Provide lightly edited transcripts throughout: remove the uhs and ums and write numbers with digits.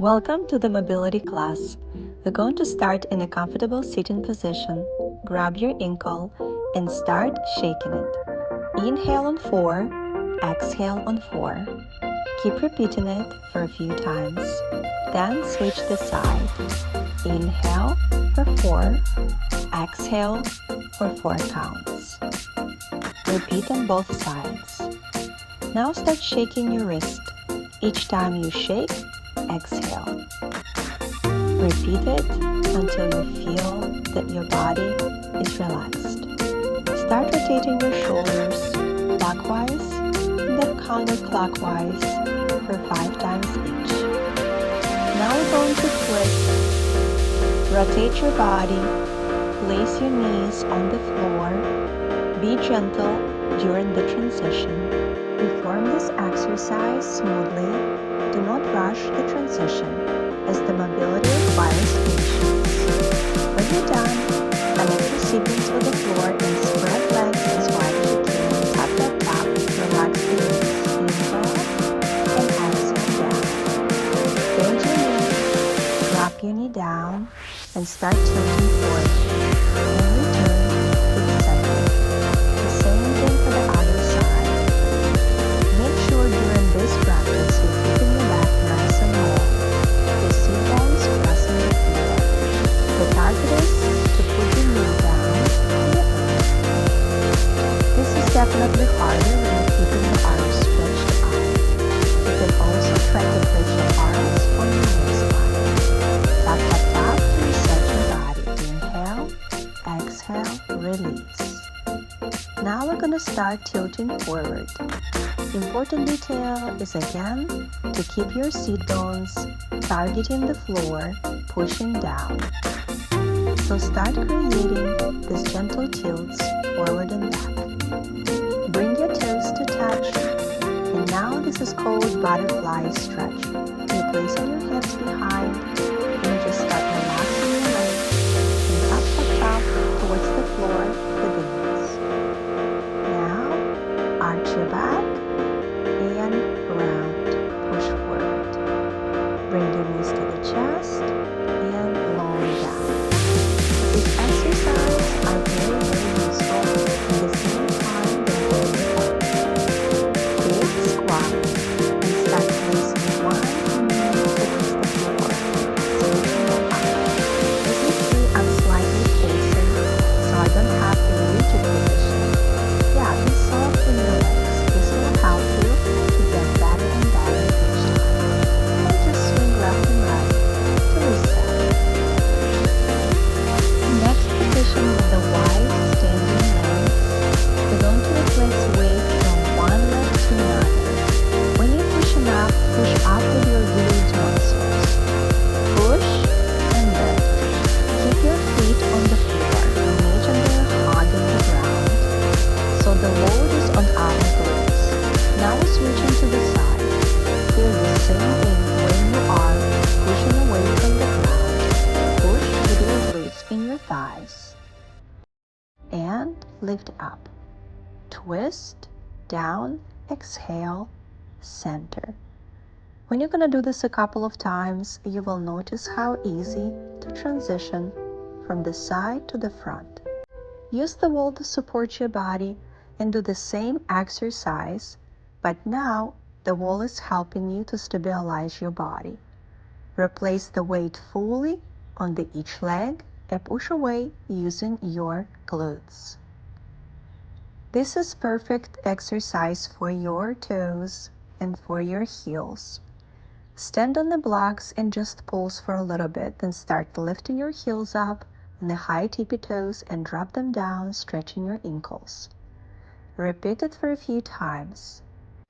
Welcome to the mobility class. We're going to start in a comfortable sitting position. Grab your ankle and start shaking it. Inhale on 4, exhale on 4. Keep repeating it for a few times. Then switch the side. Inhale for 4, exhale for 4 counts. Repeat on both sides. Now start shaking your wrist. Each time you shake, exhale. Repeat it until you feel that your body is relaxed. Start rotating your shoulders clockwise and then counterclockwise for 5 times each. Now we're going to twist. Rotate your body. Place your knees on the floor. Be gentle during the transition. Perform this exercise smoothly. Do not rush the transition, as the mobility requires patience. When you're done, connect your siblings with the floor and spread legs as wide as you can. Tap that top, relax the knees, inhale and exhale down. Bend your knee, drop your knee down, and start tilting forward. And return to the center. The same thing for the other side. Make sure during this practice you're keeping your back nice and long. The sit bones pressing the floor. The target is to put your knee down and your ankle. This is definitely harder when you're keeping your arms stretched out. You can also try to place your arms on your waistline. Tap, tap, tap to reset your body. Inhale, exhale, release. Now we're going to start tilting forward. Important detail is again to keep your sit bones targeting the floor, pushing down. So start creating these gentle tilts forward and back. Bring your toes to touch. And now this is called butterfly stretch. You're placing your hips behind and you just start relaxing your legs and tap, tap, tap towards the floor with the knees. Now, arch your back and round, push forward. Bring your knees to the chest and lower down. These exercises are very useful. At the same time, they're very fun. Big squat and start placing one knee towards the floor, switching your arm. As you see, I'm slightly pulsing, so I don't have a rigid position. Yeah, be soft in your legs. This will help you to get better and better each time. And just swing left and right to reset. Next position with the wide standing legs. We're going to replace weight from one leg to another. When you're pushing up, push up with your glute muscles. Push and lift. Keep your feet on the floor. Imagine they're hugging the ground. So the load is on our glutes. Now we're switching to the side. Do the same thing when you are pushing away from the ground. Push with your glutes in your thighs. And lift up. Twist, down, exhale, center. When you're going to do this a couple of times, you will notice how easy to transition from the side to the front. Use the wall to support your body and do the same exercise, but now the wall is helping you to stabilize your body. Replace the weight fully on each leg and push away using your glutes. This is perfect exercise for your toes and for your heels. Stand on the blocks and just pulse for a little bit, then start lifting your heels up on the high tippy toes and drop them down, stretching your ankles. Repeat it for a few times.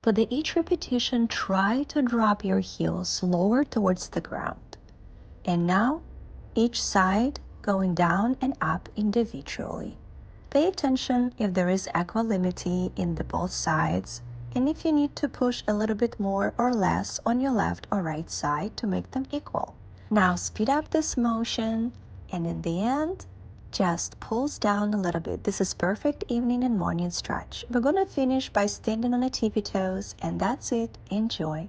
For each repetition, try to drop your heels lower towards the ground. And now, each side going down and up individually. Pay attention if there is equanimity in both sides, and if you need to push a little bit more or less on your left or right side to make them equal. Now speed up this motion, and in the end, just pulse down a little bit. This is perfect evening and morning stretch. We're going to finish by standing on the tippy toes, and that's it. Enjoy.